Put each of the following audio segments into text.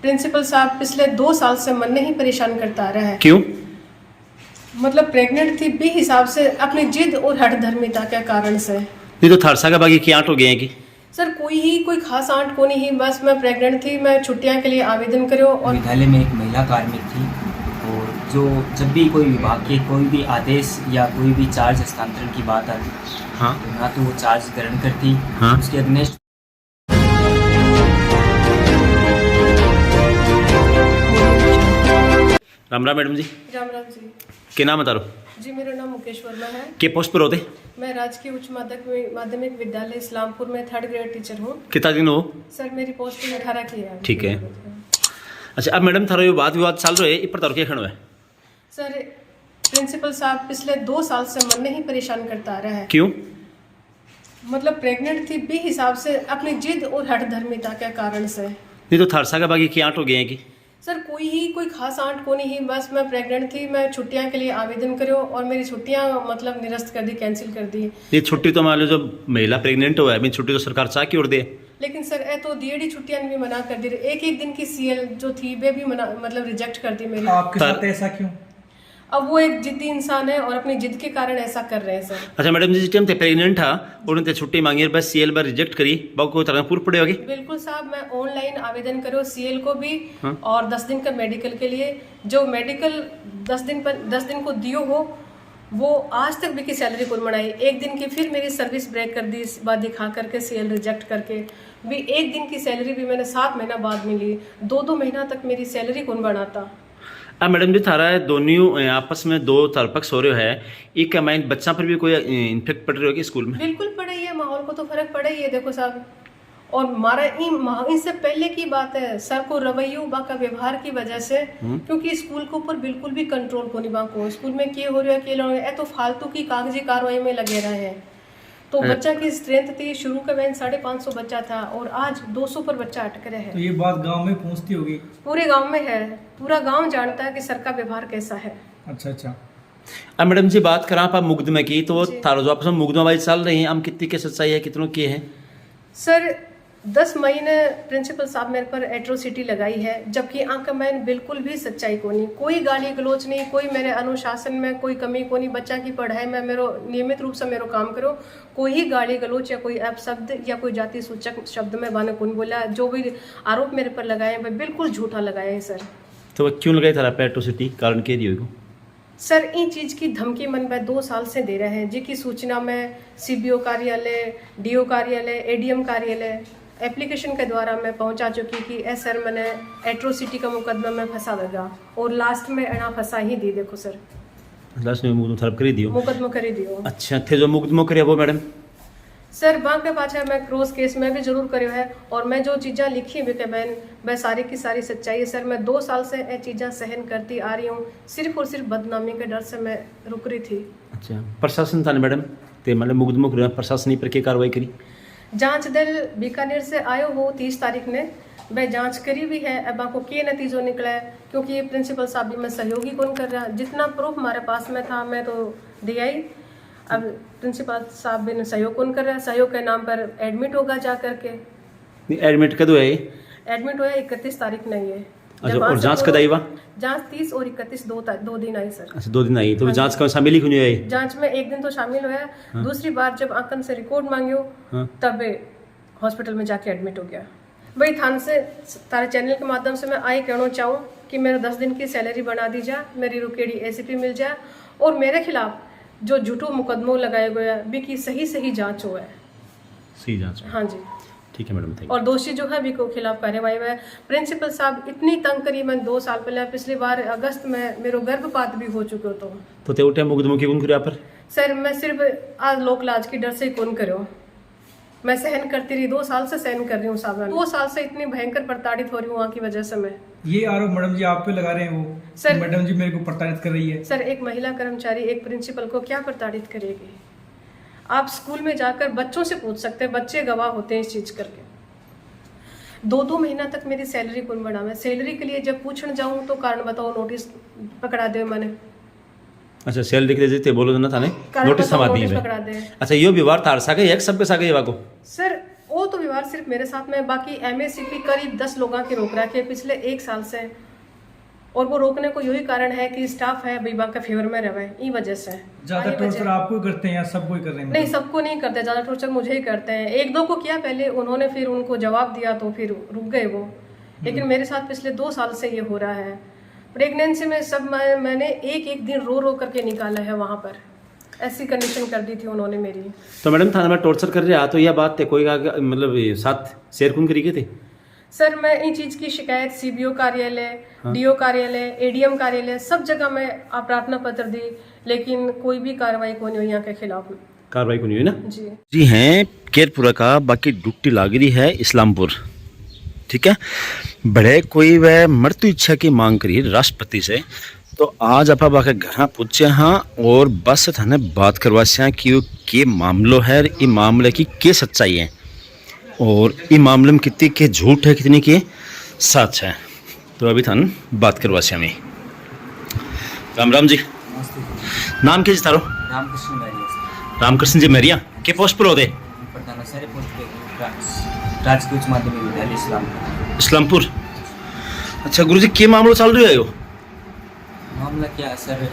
Principal साहब पिछले 2 साल से मन नहीं परेशान करता आ रहा है। क्यों? मतलब प्रेग्नेंट थी बे हिसाब से अपनी जिद और हठधर्मिता के कारण से। नहीं तो थारसा का बाकी क्या हो गए हैं कि सर कोई खास आंट को नहीं, बस मैं प्रेग्नेंट थी, मैं छुट्टियां के लिए आवेदन करो। और विद्यालय में एक महिला कार्मिक थी और जो जब भी कोई विभाग के कोई भी आदेश या कोई भी चार्ज हस्तांतरण की बात आती, हाँ तो ना तो वो चार्ज ग्रहण करती, हाँ। उसके अगेंस्ट राम राम मैडम जी। राम राम जी। क्या नाम बता रो? जी मेरा नाम मुकेश वर्मा है। के पोस्ट पर होते? मैं राजकीय उच्च माध्यमिक विद्यालय इस्लामपुर में 3rd ग्रेड टीचर हूँ। कितना दिन हो? सर मेरी पोस्टिंग 18 की है। ठीक है। अच्छा अब मैडम थारो ये वाद विवाद चल रहे इस पर तारो क्या खड़ो है? सर प्रिंसिपल साहब पिछले 2 साल से मन नहीं परेशान करता आ रहा है। क्यों? मतलब प्रेग्नेंट थी बे हिसाब से अपनी जिद और हठधर्मिता के कारण से। नहीं तो थारसा का बाकी क्या हो गए हैं कि सर कोई खास आंट को नहीं, बस मैं प्रेग्नेंट थी, मैं छुट्टियां के लिए आवेदन करो और मेरी छुट्टियां मतलब निरस्त कर दी, कैंसिल कर दी। ये छुट्टी तो मान लो जो महिला प्रेग्नेंट हो है अभी छुट्टी तो सरकार चाह की ओर दे, लेकिन सर ए तो डीएडी छुट्टियां भी मना कर दी। एक दिन की सीएल जो थी वे भी मना मतलब रिजेक्ट कर दी मेरी। आपके साथ ऐसा क्यों? अब वो एक जिद्दी इंसान है और अपनी जिद के कारण ऐसा कर रहे हैं सर। अच्छा मैडम जी जिस टाइम ते प्रेग्नेंट था उन्होंने छुट्टी मांगी बस सीएल बार रिजेक्ट करी बाकी कोई तरह पूर्व पड़े होगी? बिल्कुल साहब, मैं ऑनलाइन आवेदन करो सीएल को भी। हाँ। और 10 दिन का मेडिकल के लिए, जो मेडिकल 10 दिन को दियो हो वो आज तक भी की सैलरी कौन बनाई। एक दिन की फिर मेरी सर्विस ब्रेक कर दी इस बात दिखा करके, सीएल रिजेक्ट करके भी। एक दिन की सैलरी भी मैंने 7 महीना बाद मिली। 2 महीना तक मेरी सैलरी कौन बनाता। अब मैडम जी थारा दोनों आपस में दो तरपक्ष हो रहे है, एक का माइंड बच्चा पर भी कोई इन्फेक्ट पड़ रही होगी स्कूल में? बिल्कुल पड़ा ही है, माहौल को तो फर्क पड़ा ही है। देखो साहब, और हमारा इससे पहले की बात है सर को रवैयों बाका व्यवहार की वजह से, क्योंकि स्कूल के ऊपर बिल्कुल भी कंट्रोल को नहीं बाको। स्कूल में क्या हो रहा है क्या लोग तो फालतू की कागजी कार्रवाई में लगे रहे हैं। तो बच्चा की स्ट्रेंथ थी शुरू का वैन 550 बच्चा था और आज 200 पर बच्चा अटक रहे तो हैं। ये बात गांव में पहुंचती होगी? पूरे गांव में है, पूरा गांव जानता है कि सर का व्यवहार कैसा है। अच्छा। अब मैडम जी बात करा आप मुकदमे की, तो थारो जो आपस में मुकदमेबाजी चल रही है हम कितनी की सच्चाई है कितनों की है? सर 10 महीने प्रिंसिपल साहब मेरे पर एट्रोसिटी लगाई है, जबकि आंका मैंने बिल्कुल भी सच्चाई को नहीं, कोई गाली गलोच नहीं, कोई मेरे अनुशासन में कोई कमी को नहीं। बच्चा की पढ़ाई में मेरो नियमित रूप से मेरो काम करो, कोई ही गाली गलोच या कोई अपशब्द या कोई जाति सूचक शब्द में बाने कौन बोला। जो भी आरोप मेरे पर लगाए हैं बिल्कुल झूठा लगाया है सर। तो क्यों लगाई थारा पे एट्रोसिटी कारण के रही होगी? सर इन चीज़ की धमकी मन में 2 साल से दे रहे हैं, जिसकी सूचना में सीबीओ कार्यालय, डीओ कार्यालय, एडीएम कार्यालय एप्लीकेशन के द्वारा मैं पहुंचा चुकी कि सर मैंने एट्रोसिटी का मुकदमा में फंसा लगा और लास्ट में अना फंसा ही दी। देखो सर लास्ट में मुकदमा थरप करी दियो, मुकदमा करी दियो। अच्छा थे जो मुकदमा करे वो मैडम सर बांके पाछे मैं क्रॉस केस में भी जरूर करो है और मैं जो चीज़ें लिखी भी के बहन वह सारी की सारी सच्चाई है। सर मैं 2 साल से ये चीज़ें सहन करती आ रही हूँ, सिर्फ और सिर्फ बदनामी के डर से मैं रुक रही थी। अच्छा प्रशासन था मैडम ते मतलब मुकदमा करे प्रशासन पर क्या कार्रवाई करी? जांच दल बीकानेर से आयो हो 30 तारीख ने, वह जांच करी भी है। अब आपको क्या नतीजों निकला है, क्योंकि प्रिंसिपल साहब भी मैं सहयोगी कौन कर रहा, जितना प्रूफ हमारे पास में था मैं तो दिया ही। अब प्रिंसिपल साहब भी सहयोग कौन कर रहा है, सहयोग के नाम पर एडमिट होगा जा करके। एडमिट कदो है? एडमिट हुआ 31 तारीख नहीं है। अच्छा और जांच कद आई? जांच 30 और 31 दो दिन आई सर। अच्छा 2 दिन आई, तो जांच का शामिल ही क्यों नहीं आई? जांच में 1 दिन तो शामिल हुआ। हाँ। दूसरी बार जब आंकन से रिकॉर्ड मांगियो हाँ। तब हॉस्पिटल में जाके एडमिट हो गया। भाई थान से तारे चैनल के माध्यम से मैं आई कहना चाहूँ कि मेरा 10 दिन की सैलरी बना दी जा, मेरी रुकेड़ी एसीपी मिल जाए और मेरे खिलाफ जो झूठो मुकदमों लगाए गए हैं भी की सही जांच हो है। सही जांच? हाँ जी ठीक है मैडम। और दोषी जो है भी को खिलाफ कार्यवाही हुआ है। प्रिंसिपल साहब इतनी तंग करी मैं 2 साल पहले, पिछली बार अगस्त में मेरो गर्भपात भी हो चुके हो। तो ते उठे मुकदमों की कौन करे पर? सर मैं सिर्फ आज लोक लाज की डर से कौन करो, मैं सहन करती रही, 2 साल से सहन कर रही हूँ साहब। 2 साल से इतनी भयंकर प्रताड़ित हो रही हूँ वहाँ की वजह से मैं। ये आरोप मैडम जी आप पे लगा रहे हैं वो सर, मैडम जी मेरे को प्रताड़ित कर रही है। सर एक महिला कर्मचारी एक प्रिंसिपल को क्या प्रताड़ित करेगी? आप स्कूल में जाकर बच्चों से पूछ सकते हैं, बच्चे गवाह होते हैं इस चीज करके। 2 महीना तक मेरी सैलरी कौन बढ़ा, मैं सैलरी के लिए जब पूछने जाऊँ तो कारण बताओ नोटिस पकड़ा दे मैंने। अच्छा सैलरी के देते बोलो ना थाने नोटिस समा दी पकड़ा दे। अच्छा यो व्यवहार थार सागे एक सबके सागे ये वाको सर वो तो व्यवहार सिर्फ मेरे साथ में, बाकी MACP करीब 10 लोगों की रोक रखे पिछले 1 साल से, और वो रोकने को यही कारण है कि स्टाफ है विभाग के फेवर में रहे, ई वजह से। ज्यादा टॉर्चर आपको करते हैं या सबको ही कर रहे हैं? नहीं, सबको नहीं करते, ज़्यादा टॉर्चर मुझे ही करते हैं। 1-2 को किया पहले, उन्होंने फिर उनको जवाब दिया तो फिर रुक गए वो, लेकिन मेरे साथ पिछले 2 साल से ये हो रहा है। प्रेगनेंसी में सब मैंने एक दिन रो रो करके निकाला है वहाँ पर, ऐसी कंडीशन कर दी थी उन्होंने मेरी। तो मैडम थाना में टॉर्चर कर रहे तो यह बात थे कोई मतलब साथ शेयर कौन करी थे? सर मैं इन चीज़ की शिकायत CBO कार्यालय, DO कार्यालय, ADM कार्यालय, सब जगह मैं प्रार्थना पत्र दी, लेकिन कोई भी कार्रवाई को नहीं हुई यहाँ के खिलाफ। कार्रवाई को नहीं हुई ना? जी जी हैं केरपुरा का, बाकी ड्यूटी लागरी है इस्लामपुर, ठीक है। बड़े कोई वह मृत्यु इच्छा की मांग करी राष्ट्रपति से, तो आज आप बाके घर पूछे हाँ और बस थाने बात करवा से कि के मामलो है, ये मामले की के सच्चाई है और ये मामले में कितनी के झूठ है कितनी के सच है, तो अभी थान बात करवा से हमें। राम राम जी, नाम क्या जी तारो? रामकृष्ण मैरिया रामकृष्ण जी मैरिया के पोस्ट पर होते? प्रधानाचार्य पोस्ट पे राजकीय उच्च माध्यमिक विद्यालय इस्लामपुर। इस्लामपुर। अच्छा गुरु जी, के मामला चल रहा है यो? मामला क्या है सर,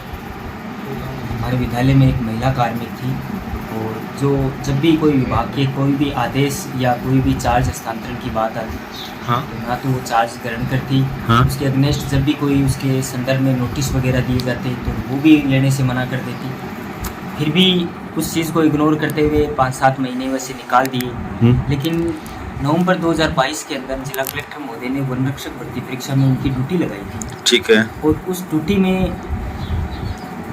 हमारे विद्यालय में एक महिला कार्मिक थी और जो जब भी कोई विभाग के कोई भी आदेश या कोई भी चार्ज हस्तांतरण की बात आती, हाँ तो ना तो वो चार्ज ग्रहण करती, हाँ। उसके अगेंस्ट जब भी कोई उसके संदर्भ में नोटिस वगैरह दिए जाते तो वो भी लेने से मना कर देती। फिर भी उस चीज़ को इग्नोर करते हुए 5-7 महीने वैसे निकाल दिए, लेकिन नवंबर 2022 के अंदर जिला कलेक्टर महोदय ने वन रक्षक भर्ती परीक्षा में उनकी ड्यूटी लगाई थी, ठीक है। और उस ड्यूटी में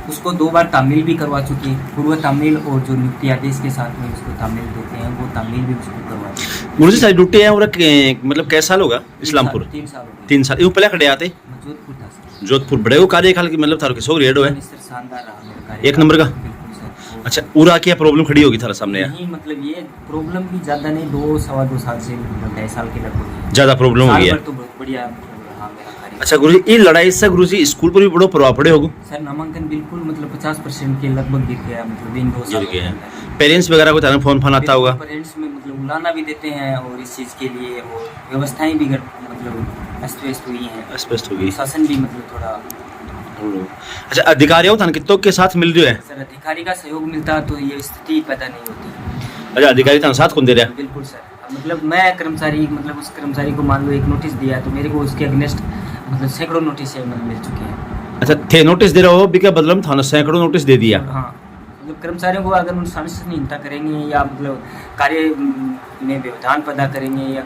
उसको 2 बार तामील भी करवा चुकी है, पूर्व तामील और जो नियुक्ति आदेश के साथ में उसको तामील देते हैं वो तामील भी उसको करवा दी। गुरु जी सारी ड्यूटी है और मतलब कैसा साल होगा इस्लामपुर? 3 साल हो गए। 3 साल। ये पहले खड़े आते जोधपुर था सर। जोधपुर बड़े वो कार्यकाल की मतलब थारो किसो रेड है सर शानदार रहा मेरा कार्य। 1 नंबर का? बिल्कुल सर। अच्छा पूरा क्या प्रॉब्लम खड़ी होगी थारा सामने? नहीं मतलब ये प्रॉब्लम भी ज़्यादा नहीं, 2-2.25 साल से 2.5 साल के लगभग ज्यादा प्रॉब्लम हो गई है? तो बहुत बढ़िया रहा मेरा कार्य। अच्छा गुरु जी, ये लड़ाई से गुरु जी स्कूल पर भी बड़ो प्रभाव पड़े होगा? सर नामांकन बिल्कुल मतलब 50% के लगभग गिर गया, मतलब इन 2 साल गिर गया है। पेरेंट्स वगैरह को थाने फोन आता होगा? पेरेंट्स में मतलब बुलाना भी देते हैं और इस चीज़ के लिए, और व्यवस्थाएं भी मतलब अस्त व्यस्त हुई हैं, स्पष्ट होगी। शासन भी मतलब थोड़ा। अच्छा अधिकारियों थाने कितों के साथ मिल रहे हैं? सर अधिकारी का सहयोग मिलता तो ये स्थिति पैदा नहीं होती। अच्छा अधिकारी थाने साथ कौन दे रहा है? बिल्कुल सर, मतलब मैं कर्मचारी मतलब उस कर्मचारी को मान लो एक नोटिस दिया तो मेरे को उसके अगेंस्ट मतलब सैकड़ों नोटिस मिल चुके हैं। अच्छा थे नोटिस दे रहे हो भी क्या बदलम थाना सैकड़ों नोटिस दे दिया? हाँ मतलब कर्मचारियों को अगर अनुशासनहीनता करेंगे या मतलब कार्य में व्यवधान पैदा करेंगे या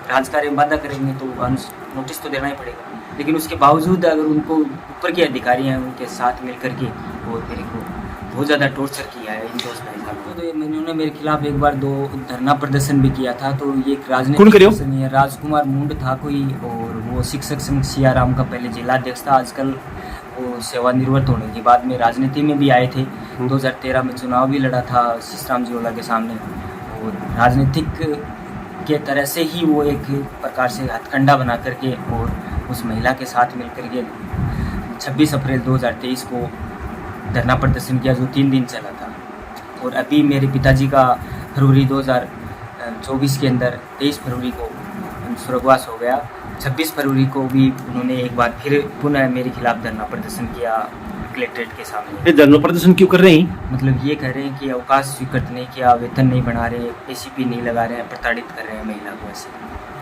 राजकार्य में बाधा करेंगे तो नोटिस तो देना ही पड़ेगा, लेकिन उसके बावजूद अगर उनको ऊपर के अधिकारी हैं उनके साथ मिल करके और मेरे को बहुत ज़्यादा टॉर्चर किया है इन 2 साल में। तो इन्होंने मेरे खिलाफ एक बार 2 धरना प्रदर्शन भी किया था, तो ये एक राजनीतिक पर्सन है, राजकुमार मुंड था कोई, और वो शिक्षक संघ सियाराम का पहले जिलाध्यक्ष था, आजकल वो सेवानिवृत्त होने के बाद में राजनीति में भी आए थे। 2013 में चुनाव भी लड़ा था शीशराम जीवाला के सामने, और राजनीतिक के तरह से ही वो एक प्रकार से हथकंडा बना करके और उस महिला के साथ मिलकर के 26 अप्रैल 2023 को धरना प्रदर्शन किया जो 3 दिन चला था। और अभी मेरे पिताजी का फरवरी 2024 के अंदर 23 फरवरी को स्वर्गवास हो गया। 26 फरवरी को भी उन्होंने एक बार फिर पुनः मेरे खिलाफ धरना प्रदर्शन किया कलेक्ट्रेट के सामने। ये धरना प्रदर्शन क्यों कर रहे हैं? मतलब ये कह रहे हैं कि अवकाश स्वीकृत नहीं किया, वेतन नहीं बढ़ा रहे, ACP नहीं लगा रहे हैं, प्रताड़ित कर रहे हैं महिला को ऐसे।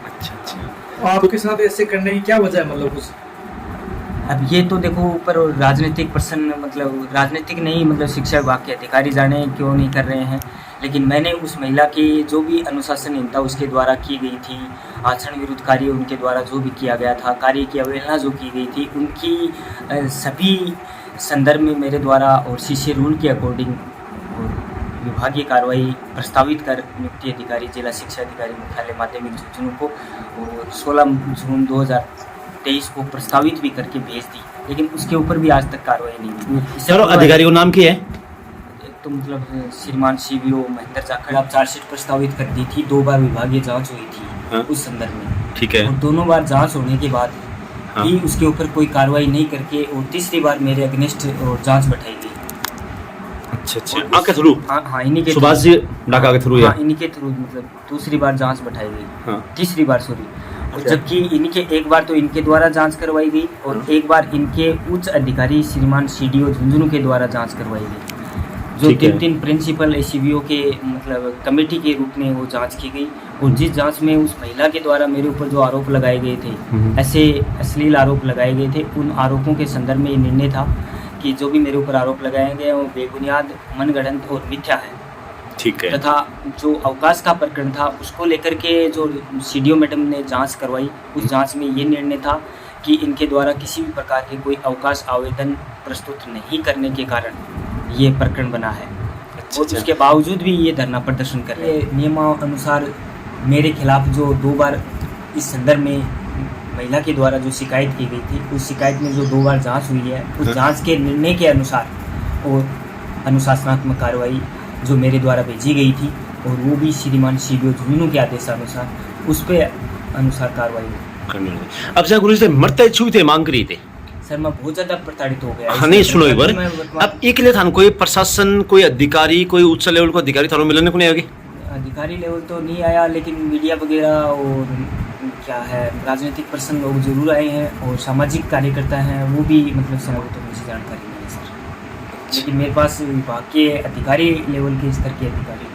अच्छा अच्छा, तो आपके साथ ऐसे करने की क्या वजह है मतलब कुछ? अब ये तो देखो ऊपर राजनीतिक पर्सन मतलब राजनीतिक नहीं मतलब शिक्षा विभाग के अधिकारी जाने क्यों नहीं कर रहे हैं, लेकिन मैंने उस महिला की जो भी अनुशासनहीनता उसके द्वारा की गई थी, आचरण विरुद्ध कार्य उनके द्वारा जो भी किया गया था, कार्य की अवहेलना जो की गई थी, उनकी सभी संदर्भ में मेरे द्वारा और CC रूल के अकॉर्डिंग और विभागीय कार्रवाई प्रस्तावित कर नियुक्ति अधिकारी जिला शिक्षा अधिकारी मुख्यालय माध्यमिक झुंझुनू को और 16 जून 2023 को प्रस्तावित भी करके भेज दी, लेकिन उसके ऊपर भी आज तक कार्रवाई नहीं हुई। सर अधिकारी का नाम क्या है? एक तो मतलब श्रीमान CBO महेंद्र जाखड़ आप चार्जशीट प्रस्तावित कर दी थी, 2 बार विभागीय जांच हुई थी। हाँ? उस संदर्भ में ठीक है। और दोनों बार जांच होने के बाद भी उसके ऊपर कोई कार्रवाई नहीं करके और तीसरी बार मेरे अगेंस्ट जांच बैठाई गई। अच्छा अच्छा, आपके थ्रू हाँ इन्हीं के सुभाष जी डाका के थ्रू या हाँ इन्हीं के थ्रू मतलब दूसरी बार जांच बैठाई गई, हाँ तीसरी बार सॉरी। और अच्छा। जबकि इनके एक बार तो इनके द्वारा जांच करवाई गई और हाँ। एक बार इनके उच्च अधिकारी श्रीमान सीडीओ झुंझुनू के द्वारा जांच करवाई गई, जो ठीक है। 3 प्रिंसिपल एसीबीओ के मतलब कमेटी के रूप में वो जांच की गई। और जिस जांच में उस महिला के द्वारा मेरे ऊपर जो आरोप लगाए गए थे, ऐसे अश्लील आरोप लगाए गए थे, उन आरोपों के संदर्भ में ये निर्णय था कि जो भी मेरे ऊपर आरोप लगाए गए हैं वो बेबुनियाद, मनगढ़ंत और मिथ्या है। ठीक है। तथा जो अवकाश का प्रकरण था उसको लेकर के जो सीडीओ मैडम ने जांच करवाई, उस जांच में ये निर्णय था कि इनके द्वारा किसी भी प्रकार के कोई अवकाश आवेदन प्रस्तुत नहीं करने के कारण ये प्रकरण बना है। और उसके बावजूद भी ये धरना प्रदर्शन कर रहे हैं। नियमानुसार मेरे खिलाफ जो 2 बार इस संदर्भ में महिला के द्वारा जो शिकायत की गई थी, उस शिकायत में जो 2 बार जांच हुई है, उस जांच के निर्णय के अनुसार और अनुशासनात्मक कार्रवाई जो मेरे द्वारा भेजी गई थी और वो भी श्रीमान सीडीओ झुंझुनू के आदेशानुसार उस पे अनुसार कार्रवाई हुई। अब जहाँ गुरु जी मरते छूते मांग रही थे सर मैं बहुत ज़्यादा प्रताड़ित हो गया। हाँ नहीं सुनो एक बार, मैं वर्तमान- अब एक लिए थान कोई प्रशासन, कोई अधिकारी, कोई उच्च लेवल को अधिकारी थानों मिलने को नहीं आएगी? अधिकारी लेवल तो नहीं आया, लेकिन मीडिया वगैरह और क्या है राजनीतिक पर्सन लोग जरूर आए हैं और सामाजिक कार्यकर्ता हैं, वो भी मतलब सर वो तो मुझे जानकारी नहीं है सर। लेकिन मेरे पास विभाग के अधिकारी लेवल के स्तर के अधिकारी